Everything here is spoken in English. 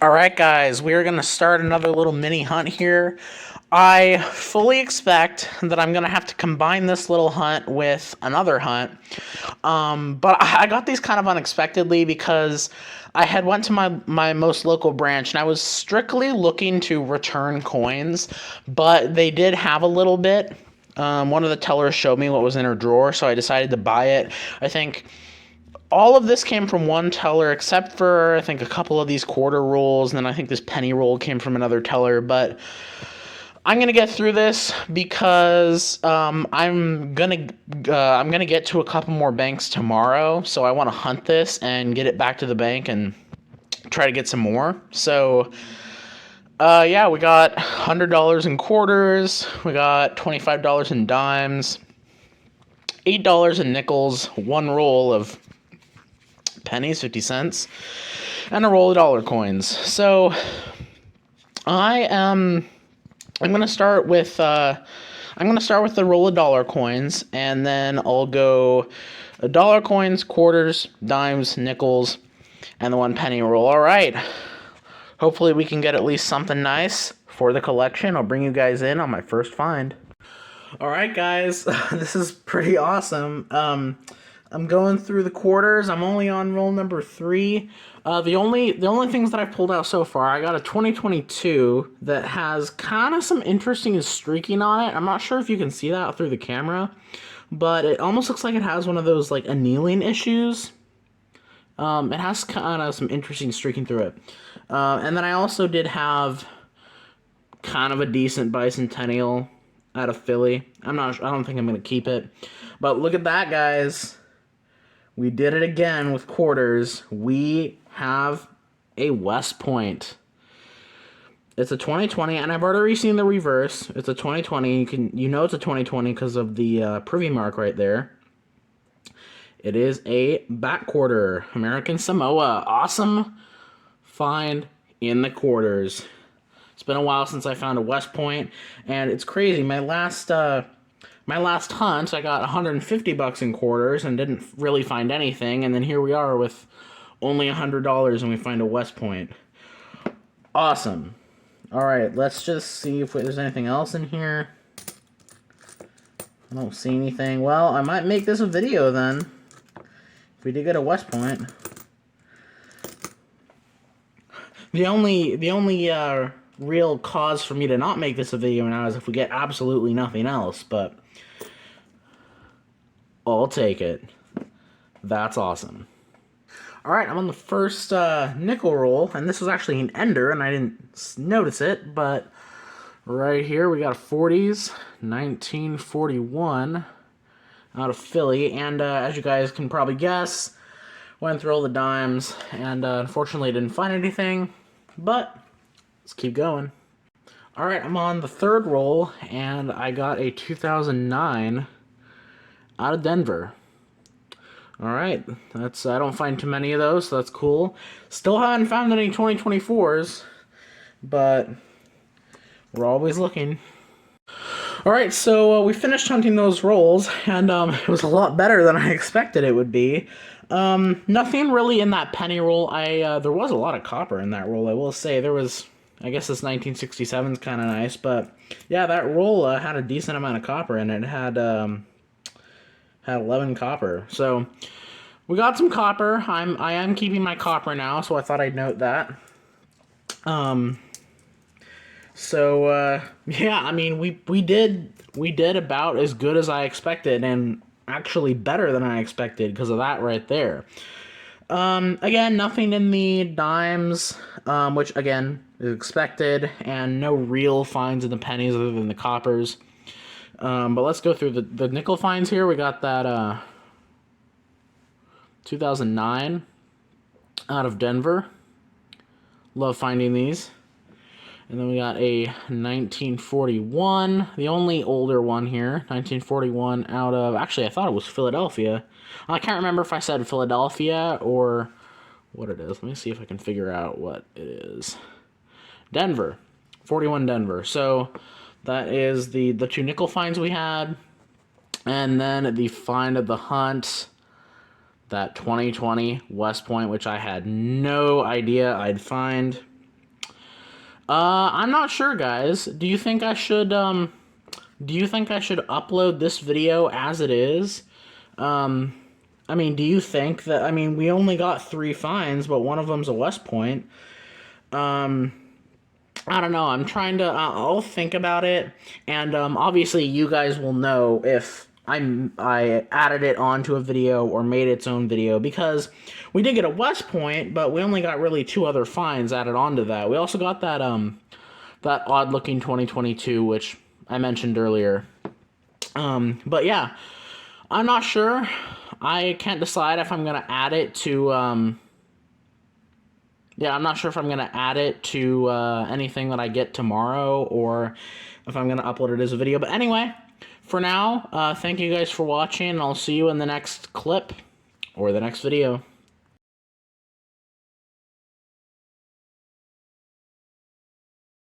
All right, guys, we are going to start another little mini hunt here. I fully expect that I'm going to have to combine this little hunt with another hunt. But I got these kind of unexpectedly because I had went to my most local branch and I was strictly looking to return coins, but they did have a little bit. One of the tellers showed me what was in her drawer, so I decided to buy it. I think all of this came from one teller, except for I think a couple of these quarter rolls, and then I think this penny roll came from another teller. But I'm gonna get through this because I'm gonna get to a couple more banks tomorrow, so I want to hunt this and get it back to the bank and try to get some more. So. Yeah, we got $100 in quarters, we got $25 in dimes, $8 in nickels, one roll of pennies, 50 cents, and a roll of dollar coins. So I am I'm gonna start with the roll of dollar coins, and then I'll go dollar coins, quarters, dimes, nickels, and the one penny roll. All right. Hopefully we can get at least something nice for the collection. I'll bring you guys in on my first find. All right, guys, this is pretty awesome. I'm going through the quarters. I'm only on roll number 3. The only things that I've pulled out so far, I got a 2022 that has kind of some interesting streaking on it. I'm not sure if you can see that through the camera, but it almost looks like it has one of those like annealing issues. It has kind of some interesting streaking through it. And then I also did have kind of a decent bicentennial out of Philly. I don't think I'm gonna keep it, but look at that, guys. We did it again with quarters. We have a West Point. It's a 2020, and I've already seen the reverse. It's a 2020. You know it's a 2020 because of the privy mark right there. It is a back quarter, American Samoa. Awesome find in the quarters. It's been a while since I found a West Point, and it's crazy. My last hunt, I got $150 in quarters and didn't really find anything, and then here we are with only $100 and we find a West Point. Awesome. All right, let's just see if there's anything else in here. I don't see anything. Well, I might make this a video then. If we did get a West Point. The only real cause for me to not make this a video now is if we get absolutely nothing else, but I'll take it. That's awesome. Alright, I'm on the first nickel roll, and this was actually an ender, and I didn't notice it, but right here we got a 40s, 1941, out of Philly, and as you guys can probably guess, went through all the dimes, and unfortunately didn't find anything, but let's keep going. Alright, I'm on the third roll, and I got a 2009 out of Denver. Alright, I don't find too many of those, so that's cool. Still haven't found any 2024s, but we're always looking. Alright, so we finished hunting those rolls, and it was a lot better than I expected it would be. Nothing really in that penny roll. There was a lot of copper in that roll, I will say. There was, I guess this 1967 is kind of nice, but yeah, that roll had a decent amount of copper in it. It had 11 copper. So we got some copper. I am keeping my copper now, so I thought I'd note that. Yeah, I mean we did about as good as I expected, and actually better than I expected because of that right there. Again, nothing in the dimes, which again is expected, and no real finds in the pennies other than the coppers. But let's go through the nickel finds here. We got that 2009 out of Denver. Love finding these. And then we got a 1941, the only older one here, 1941 out of, actually I thought it was Philadelphia. I can't remember if I said Philadelphia or what it is. Let me see if I can figure out what it is. Denver, 41 Denver. So that is the two nickel finds we had. And then the find of the hunt, that 2020 West Point, which I had no idea I'd find. I'm not sure, guys. Do you think I should upload this video as it is? I mean, do you think that, I mean, we only got 3 fines, but one of them's a West Point. I don't know. I'm trying to, I'll think about it. And, obviously you guys will know if I added it onto a video or made its own video, because we did get a West Point, but we only got really 2 other fines added onto that. We also got that odd looking 2022, which I mentioned earlier. But yeah, I'm not sure. I can't decide if I'm gonna add it to yeah, I'm not sure if I'm gonna add it to anything that I get tomorrow, or if I'm gonna upload it as a video. But anyway, for now, thank you guys for watching, and I'll see you in the next clip or the next video.